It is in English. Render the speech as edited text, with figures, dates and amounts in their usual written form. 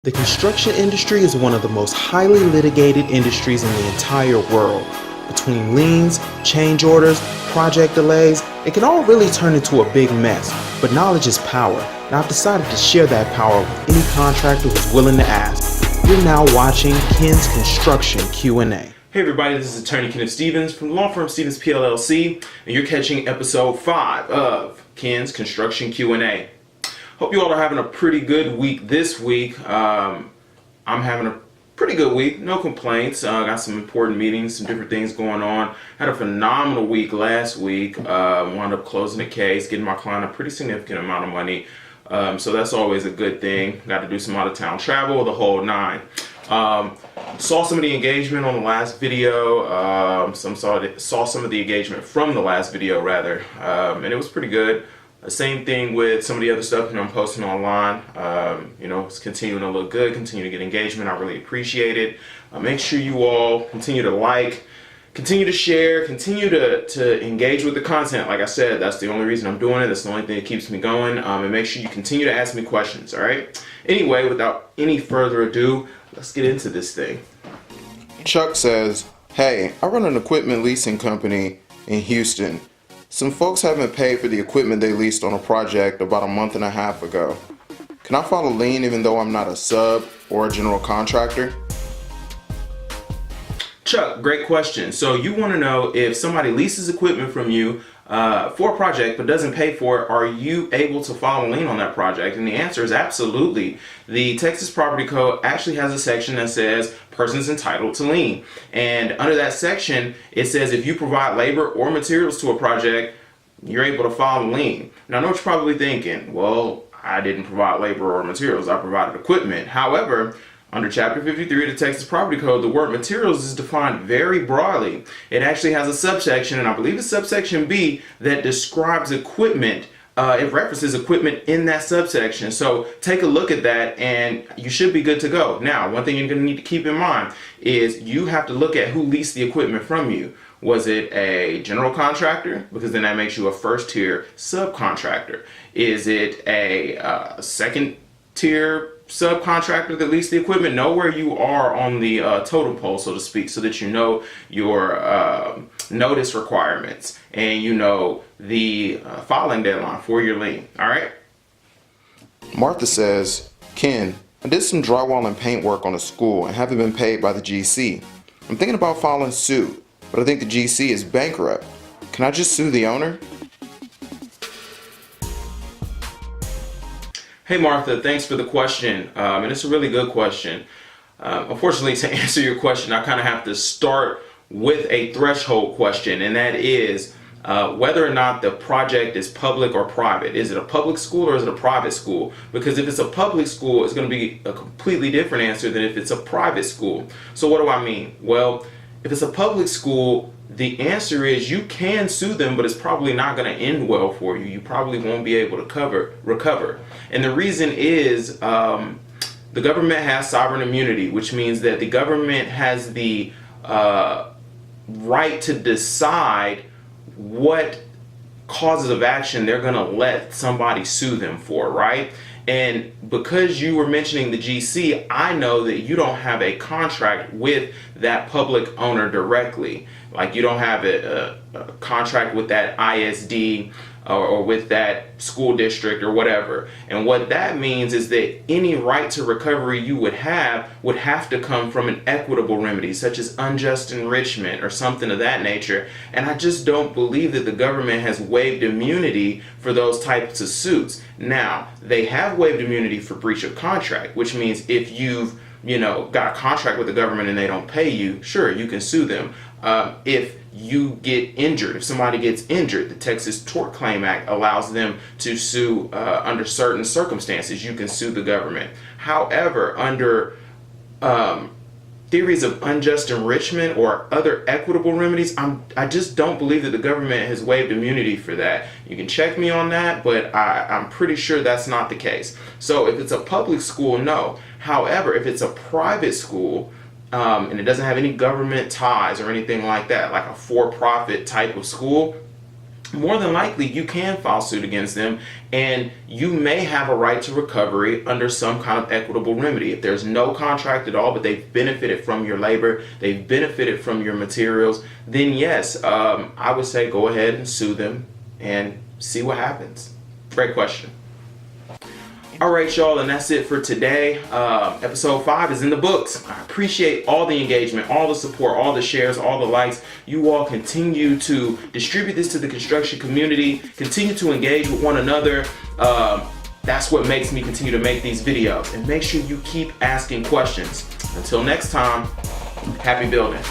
The construction industry is one of the most highly litigated industries in the entire world. Between liens, change orders, project delays, it can all really turn into a big mess. But knowledge is power, and I've decided to share that power with any contractor who's willing to ask. You're now watching Ken's Construction Q&A. Hey everybody, this is attorney Kenneth Stevens from the law firm Stevens PLLC, and you're catching episode 5 of Ken's Construction Q&A. Hope you all are having a pretty good week this week. I'm having a pretty good week, no complaints. Got some important meetings, some different things going on. Had a phenomenal week last week. Wound up closing a case, getting my client a pretty significant amount of money. So that's always a good thing. Got to do some out-of-town travel, the whole nine. Saw some of the engagement on the last video. Saw some of the engagement from the last video rather, and it was pretty good. Same thing with some of the other stuff I'm posting online. It's continuing to look good, continue to get engagement. I really appreciate it. Make sure you all continue to like, continue to share, continue to engage with the content. Like I said, that's the only reason I'm doing it. That's the only thing that keeps me going. And make sure you continue to ask me questions, all right? Anyway, without any further ado, let's get into this thing. Chuck says, "Hey, I run an equipment leasing company in Houston. Some folks haven't paid for the equipment they leased on a project about a month and a half ago. Can I file a lien even though I'm not a sub or a general contractor?" Chuck, great question. So you want to know if somebody leases equipment from you for a project but doesn't pay for it, are you able to file a lien on that project? And the answer is absolutely. The Texas Property Code actually has a section that says persons entitled to lien. And under that section, it says if you provide labor or materials to a project, you're able to file a lien. Now I know what you're probably thinking, well, I didn't provide labor or materials, I provided equipment. However, under Chapter 53 of the Texas Property Code, the word materials is defined very broadly. It actually has a subsection, and I believe it's subsection B, that describes equipment. It references equipment in that subsection. So take a look at that and you should be good to go. Now, one thing you're going to need to keep in mind is you have to look at who leased the equipment from you. Was it a general contractor? Because then that makes you a first tier subcontractor. Is it a second tier subcontractor that leased the equipment? Know where you are on the totem pole, so to speak, so that you know your notice requirements and you know the filing deadline for your lien. All right. Martha says, "Ken, I did some drywall and paint work on a school and haven't been paid by the GC. I'm thinking about filing suit, but I think the GC is bankrupt. Can I just sue the owner?" Hey Martha, thanks for the question, and it's a really good question. Unfortunately, to answer your question, I kind of have to start with a threshold question, and that is whether or not the project is public or private. Is it a public school or is it a private school? Because if it's a public school, it's going to be a completely different answer than if it's a private school. So what do I mean? Well, if it's a public school, the answer is you can sue them, but it's probably not going to end well for you. You probably won't be able to recover. And the reason is the government has sovereign immunity, which means that the government has the right to decide what causes of action they're going to let somebody sue them for, right? And because you were mentioning the GC, I know that you don't have a contract with that public owner directly. Like you don't have a contract with that ISD or with that school district or whatever. And what that means is that any right to recovery you would have to come from an equitable remedy, such as unjust enrichment or something of that nature. And I just don't believe that the government has waived immunity for those types of suits. Now, they have waived immunity for breach of contract, which means if you've got a contract with the government and they don't pay you, sure, you can sue them. If you get injured, if somebody gets injured, the Texas Tort Claim Act allows them to sue under certain circumstances. You can sue the government. However, under theories of unjust enrichment or other equitable remedies, I just don't believe that the government has waived immunity for that. You can check me on that, but I'm pretty sure that's not the case. So if it's a public school, no. However, if it's a private school, and it doesn't have any government ties or anything like that, like a for-profit type of school, more than likely you can file suit against them, and you may have a right to recovery under some kind of equitable remedy. If there's no contract at all, but they've benefited from your labor, they've benefited from your materials, then yes, I would say go ahead and sue them and see what happens. Great question. All right, y'all, and that's it for today. Episode 5 is in the books. I appreciate all the engagement, all the support, all the shares, all the likes. You all continue to distribute this to the construction community, continue to engage with one another. That's what makes me continue to make these videos. And make sure you keep asking questions. Until next time, happy building.